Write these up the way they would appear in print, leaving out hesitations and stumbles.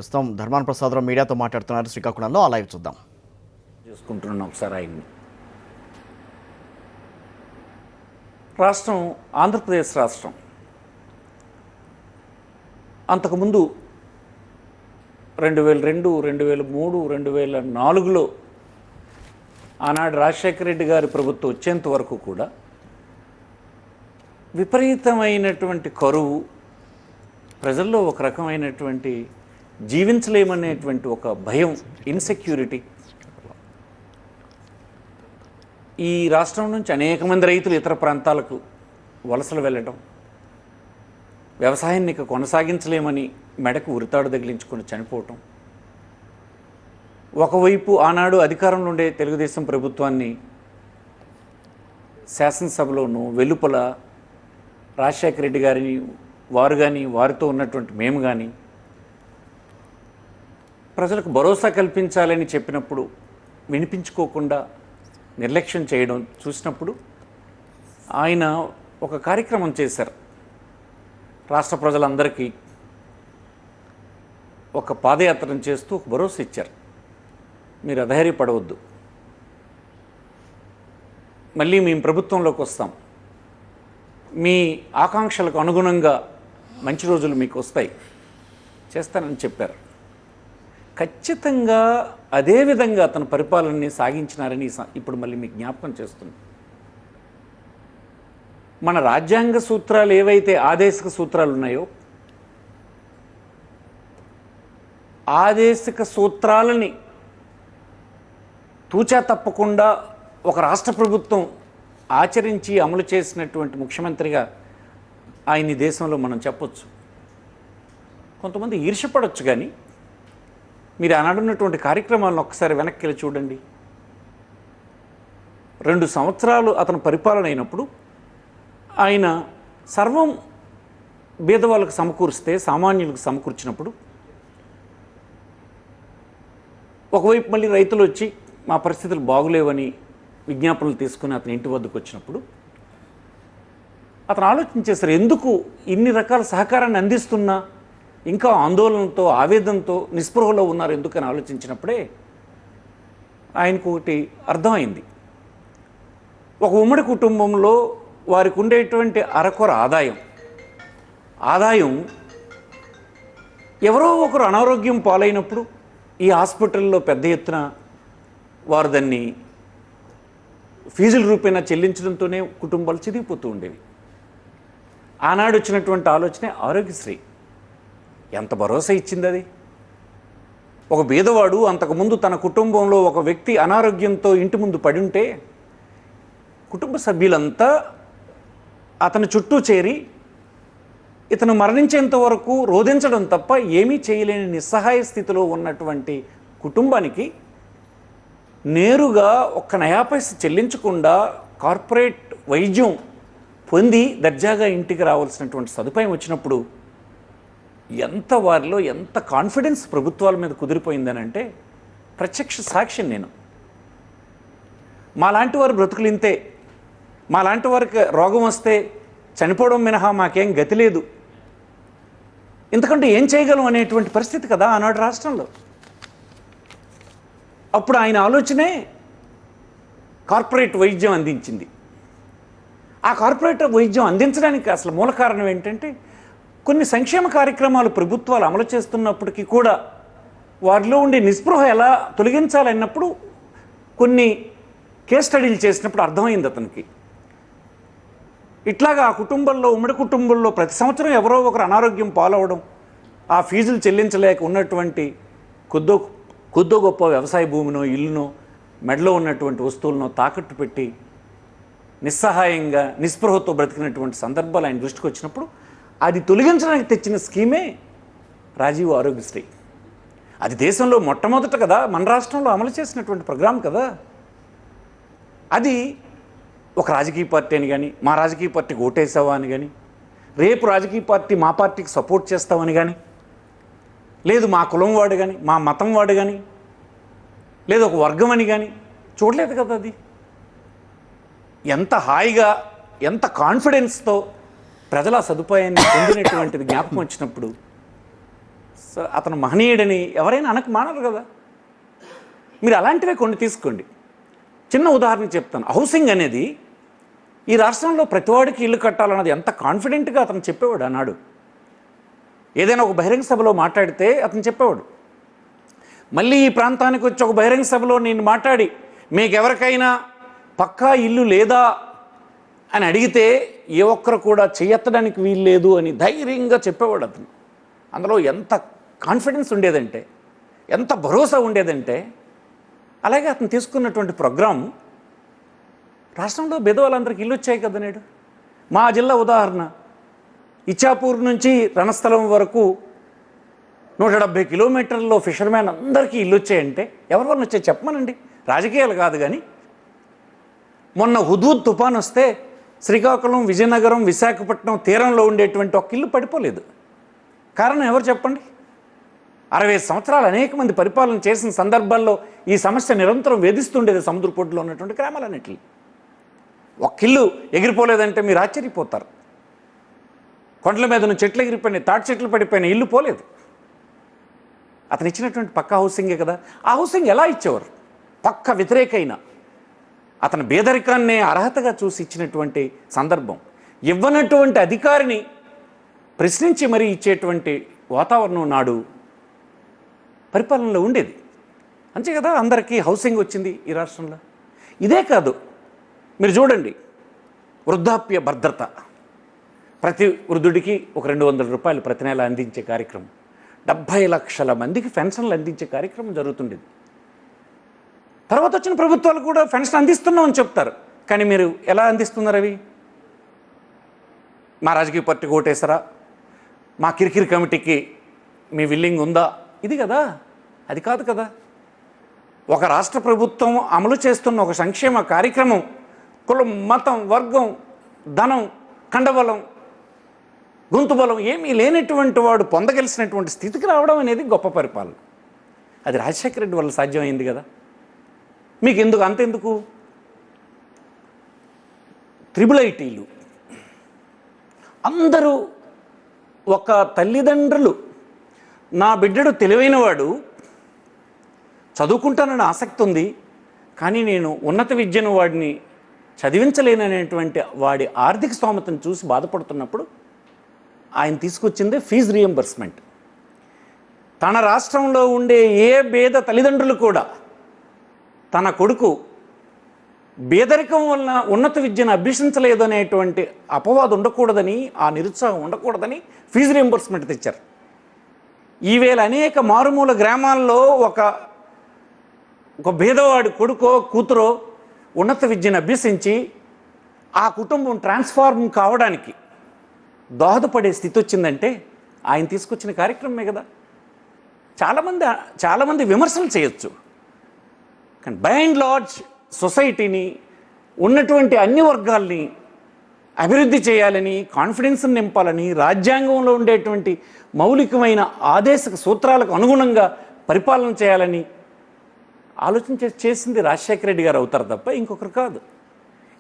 ప్రస్తుతం ధర్మాన ప్రసాదరావు మీడియాతో మాట్లాడుతున్నారు శ్రీకాకుళంలో. ఆ లైవ్ చూద్దాం. చూసుకుంటున్నాం ఒకసారి ఆయన్ని. రాష్ట్రం ఆంధ్రప్రదేశ్ రాష్ట్రం. అంతకుముందు 2002, 2003, 2004లో ఆనాడు రాజశేఖర రెడ్డి గారి ప్రభుత్వం వచ్చేంత వరకు కూడా విపరీతమైనటువంటి కరువు, ప్రజల్లో ఒక రకమైనటువంటి జీవించలేమనేటువంటి ఒక భయం, ఇన్సెక్యూరిటీ. ఈ రాష్ట్రం నుంచి అనేక మంది రైతులు ఇతర ప్రాంతాలకు వలసలు వెళ్ళడం, వ్యవసాయాన్ని ఇక కొనసాగించలేమని మెడకు ఉరితాడు తగిలించుకొని చనిపోవటం. ఒకవైపు ఆనాడు అధికారంలో ఉండే తెలుగుదేశం ప్రభుత్వాన్ని శాసనసభలోనూ వెలుపల రాజశేఖర రెడ్డి గారిని వారు కానీ వారితో ఉన్నటువంటి మేము కానీ ప్రజలకు భరోసా కల్పించాలని చెప్పినప్పుడు వినిపించుకోకుండా నిర్లక్ష్యం చేయడం చూసినప్పుడు ఆయన ఒక కార్యక్రమం చేశారు. రాష్ట్ర ప్రజలందరికీ ఒక పాదయాత్రను చేస్తూ ఒక భరోసా ఇచ్చారు. మీరు అధైర్యపడవద్దు, మళ్ళీ మేము ప్రభుత్వంలోకి వస్తాం, మీ ఆకాంక్షలకు అనుగుణంగా మంచి రోజులు మీకు వస్తాయి, చేస్తానని చెప్పారు. ఖచ్చితంగా అదేవిధంగా తన పరిపాలనని సాగించినారని ఇప్పుడు మళ్ళీ మీకు జ్ఞాపకం చేస్తుంది. మన రాజ్యాంగ సూత్రాలు ఏవైతే ఆదేశిక సూత్రాలు ఉన్నాయో, ఆదేశిక సూత్రాలని తూచా తప్పకుండా ఒక రాష్ట్ర ప్రభుత్వం ఆచరించి అమలు చేసినటువంటి ముఖ్యమంత్రిగా ఆయన్ని దేశంలో మనం చెప్పొచ్చు. కొంతమంది ఈర్ష్యపడవచ్చు, కానీ మీరు ఆనాడున్నటువంటి కార్యక్రమాలను ఒక్కసారి వెనక్కి వెళ్ళి చూడండి. 2 సంవత్సరాలు అతను పరిపాలన అయినప్పుడు ఆయన సర్వం బీదవాళ్ళకు సమకూరిస్తే, సామాన్యులకు సమకూర్చినప్పుడు ఒకవైపు మళ్ళీ రైతులు వచ్చి మా పరిస్థితులు బాగులేవని విజ్ఞాపనలు తీసుకుని అతని ఇంటి వద్దకు వచ్చినప్పుడు అతను ఆలోచించేశారు, ఎందుకు ఇన్ని రకాల సహకారాన్ని అందిస్తున్నా ఇంకా ఆందోళనతో, ఆవేదనతో, నిస్పృహలో ఉన్నారు ఎందుకని ఆలోచించినప్పుడే ఆయనకు ఒకటి అర్థమైంది. ఒక ఉమ్మడి కుటుంబంలో వారికి ఉండేటువంటి అరకొర ఆదాయం ఎవరో ఒకరు అనారోగ్యం పాలైనప్పుడు ఈ హాస్పిటల్లో పెద్ద ఎత్తున వారు దాన్ని ఫీజుల రూపేణా చెల్లించడంతోనే కుటుంబాలు చిదిగిపోతూ ఉండేవి. ఆనాడు వచ్చినటువంటి ఆలోచనే ఆరోగ్యశ్రీ. ఎంత భరోసా ఇచ్చింది అది. ఒక బీదవాడు అంతకుముందు తన కుటుంబంలో ఒక వ్యక్తి అనారోగ్యంతో ఇంటి ముందు పడి ఉంటే కుటుంబ సభ్యులంతా అతని చుట్టూ చేరి ఇతను మరణించేంత వరకు రోధించడం తప్ప ఏమీ చేయలేని నిస్సహాయ స్థితిలో ఉన్నటువంటి కుటుంబానికి నేరుగా ఒక్క నయా పైసా చెల్లించకుండా కార్పొరేట్ వైద్యం పొంది దర్జాగా ఇంటికి రావాల్సినటువంటి సదుపాయం వచ్చినప్పుడు వారిలో ఎంత కాన్ఫిడెన్స్ ప్రభుత్వాల మీద కుదిరిపోయిందనంటే ప్రత్యక్ష సాక్ష్యం నేను. మాలాంటి వారు బ్రతుకులు ఇంతే, మాలాంటి వారికి రోగం వస్తే చనిపోవడం మినహా మాకేం గతి లేదు, ఎందుకంటే ఏం చేయగలం అనేటువంటి పరిస్థితి కదా ఆనాడు రాష్ట్రంలో. అప్పుడు ఆయన ఆలోచనే కార్పొరేట్ వైద్యం అందించింది. ఆ కార్పొరేట్ వైద్యం అందించడానికి అసలు మూల కారణం ఏంటంటే, కొన్ని సంక్షేమ కార్యక్రమాలు ప్రభుత్వాలు అమలు చేస్తున్నప్పటికీ కూడా వారిలో ఉండే నిస్పృహ ఎలా తొలగించాలన్నప్పుడు కొన్ని కేస్ స్టడీలు చేసినప్పుడు అర్థమైంది అతనికి. ఇట్లాగా ఆ కుటుంబంలో, ఉమ్మడి కుటుంబంలో ప్రతి సంవత్సరం ఎవరో ఒకరు అనారోగ్యం పాలవడం, ఆ ఫీజులు చెల్లించలేక ఉన్నటువంటి కొద్దో గొప్ప వ్యవసాయ భూమినో, ఇల్లునో, మెడలో ఉన్నటువంటి వస్తువులనో తాకట్టు పెట్టి నిస్సహాయంగా, నిస్పృహతో బ్రతికినటువంటి సందర్భాలు ఆయన దృష్టికి వచ్చినప్పుడు అది తొలగించడానికి తెచ్చిన స్కీమే రాజీవ్ ఆరోగ్యశ్రీ. అది దేశంలో మొట్టమొదట కదా మన రాష్ట్రంలో అమలు చేసినటువంటి ప్రోగ్రాం కదా. అది ఒక రాజకీయ పార్టీ అని కానీ, మా రాజకీయ పార్టీకి ఓటేసావా అని కానీ, రేపు రాజకీయ పార్టీ మా పార్టీకి సపోర్ట్ చేస్తామని కానీ, లేదు మా కులం వాడు కానీ, మా మతం వాడు కానీ, లేదు ఒక వర్గం అని కానీ చూడలేదు కదా. అది ఎంత హాయిగా, ఎంత కాన్ఫిడెన్స్తో ప్రజల సదుపాయాన్ని పొందినటువంటిది జ్ఞాపకం వచ్చినప్పుడు సో అతను మహనీయుడని ఎవరైనా అనకు మానరు కదా. మీరు అలాంటివే కొన్ని తీసుకోండి. చిన్న ఉదాహరణ చెప్తాను. హౌసింగ్ అనేది ఈ రాష్ట్రంలో ప్రతివాడికి ఇల్లు కట్టాలన్నది ఎంత కాన్ఫిడెంట్గా అతను చెప్పేవాడు అన్నాడు. ఏదైనా ఒక బహిరంగ సభలో మాట్లాడితే అతను చెప్పేవాడు. మళ్ళీ ఈ ప్రాంతానికి వచ్చి ఒక బహిరంగ సభలో నేను మాట్లాడి మీకు ఎవరికైనా పక్కా ఇల్లు లేదా అని అడిగితే ఏ ఒక్కరు కూడా చేయెత్తడానికి వీలు లేదు అని ధైర్యంగా చెప్పేవాడు అతను. అందులో ఎంత కాన్ఫిడెన్స్ ఉండేదంటే, ఎంత భరోసా ఉండేదంటే. అలాగే అతను తీసుకున్నటువంటి ప్రోగ్రాం రాష్ట్రంలో బెదవాళ్ళందరికీ ఇల్లు వచ్చాయి కదా నేడు. మా జిల్లా ఉదాహరణ, ఇచ్చాపూర్ నుంచి రణస్థలం వరకు 170 కిలోమీటర్లలో ఫిషర్మ్యాన్ అందరికీ ఇల్లు వచ్చాయంటే ఎవరి వల్ల వచ్చాయి చెప్పమనండి. రాజకీయాలు కాదు కానీ. మొన్న హుదూద్ తుఫాన్ వస్తే శ్రీకాకుళం, విజయనగరం, విశాఖపట్నం తీరంలో ఉండేటువంటి ఒక ఇల్లు పడిపోలేదు. కారణం ఎవరు చెప్పండి? 60 సంవత్సరాలు అనేక మంది పరిపాలన చేసిన సందర్భాల్లో ఈ సమస్య నిరంతరం వేధిస్తుండేది సముద్రపోటులో ఉన్నటువంటి గ్రామాలన్నింటినీ. ఒక ఇల్లు ఎగిరిపోలేదంటే మీరు ఆశ్చర్యపోతారు. కొండల మీద నుంచి చెట్లు ఎగిరిపోయినాయి, తాటి చెట్లు పడిపోయినాయి, ఇల్లు పోలేదు. అతను ఇచ్చినటువంటి పక్కా హౌసింగే కదా. ఆ హౌసింగ్ ఎలా ఇచ్చేవారు? పక్క వ్యతిరేకైన అతని పేదరికాన్నే అర్హతగా చూసి ఇచ్చినటువంటి సందర్భం. ఇవ్వనటువంటి అధికారిని ప్రశ్నించి మరీ ఇచ్చేటువంటి వాతావరణం నాడు పరిపాలనలో ఉండేది. అంతే కదా, అందరికీ హౌసింగ్ వచ్చింది ఈ రాష్ట్రంలో. ఇదే కాదు, మీరు చూడండి, వృద్ధాప్య భద్రత ప్రతి వృద్ధుడికి ఒక 200 రూపాయలు ప్రతి నెల అందించే కార్యక్రమం, 70 లక్షల మందికి పెన్షన్లు అందించే కార్యక్రమం జరుగుతుండేది. తర్వాత వచ్చిన ప్రభుత్వాలు కూడా పెన్షన్ అందిస్తున్నామని చెప్తారు. కానీ మీరు ఎలా అందిస్తున్నారు అవి? మా రాజకీయ పార్టీకి ఓటేసారా, మా కిరికిరి కమిటీకి మీ విల్లింగ్ ఉందా, ఇది కదా. అది కాదు కదా. ఒక రాష్ట్ర ప్రభుత్వం అమలు చేస్తున్న ఒక సంక్షేమ కార్యక్రమం కులం, మతం, వర్గం, ధనం, కండబలం, గొంతు బలం ఏమీ లేనటువంటి వాడు పొందగలిసినటువంటి స్థితికి రావడం అనేది గొప్ప పరిపాలన. అది రాజశేఖర రెడ్డి వల్ల సాధ్యమైంది కదా. మీకు ఎందుకు అంతెందుకు? త్రిబుల్ ఐటీలు అందరూ ఒక తల్లిదండ్రులు, నా బిడ్డడు తెలివైనవాడు, చదువుకుంటానని ఆసక్తి ఉంది, కానీ నేను ఉన్నత విద్యను వాడిని చదివించలేననేటువంటి వాడి ఆర్థిక స్తోమతను చూసి బాధపడుతున్నప్పుడు ఆయన తీసుకొచ్చిందే ఫీజు రియంబర్స్మెంట్. తన రాష్ట్రంలో ఉండే ఏ పేద తల్లిదండ్రులు కూడా తన కొడుకు పేదరికం వలన ఉన్నత విద్యను అభ్యసించలేదు అనేటువంటి అపవాదం ఉండకూడదని, ఆ నిరుత్సాహం ఉండకూడదని ఫీజు రియంబర్స్మెంట్ తెచ్చారు. ఈవేళ అనేక మారుమూల గ్రామాల్లో ఒక పేదవాడి కొడుకో కూతురో ఉన్నత విద్యను అభ్యసించి ఆ కుటుంబం ట్రాన్స్ఫార్మ్ కావడానికి దోహదపడే స్థితి వచ్చిందంటే ఆయన తీసుకొచ్చిన కార్యక్రమమే కదా. చాలామంది విమర్శలు చేయొచ్చు, కానీ బై అండ్ లార్జ్ సొసైటీని, ఉన్నటువంటి అన్ని వర్గాల్ని అభివృద్ధి చేయాలని, కాన్ఫిడెన్స్ని నింపాలని, రాజ్యాంగంలో ఉండేటువంటి మౌలికమైన ఆదేశక సూత్రాలకు అనుగుణంగా పరిపాలన చేయాలని ఆలోచన చేసింది రాజశేఖర రెడ్డి గారు అవుతారు తప్ప ఇంకొకరు కాదు.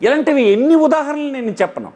ఇలాంటివి ఎన్ని ఉదాహరణలు నేను చెప్పను.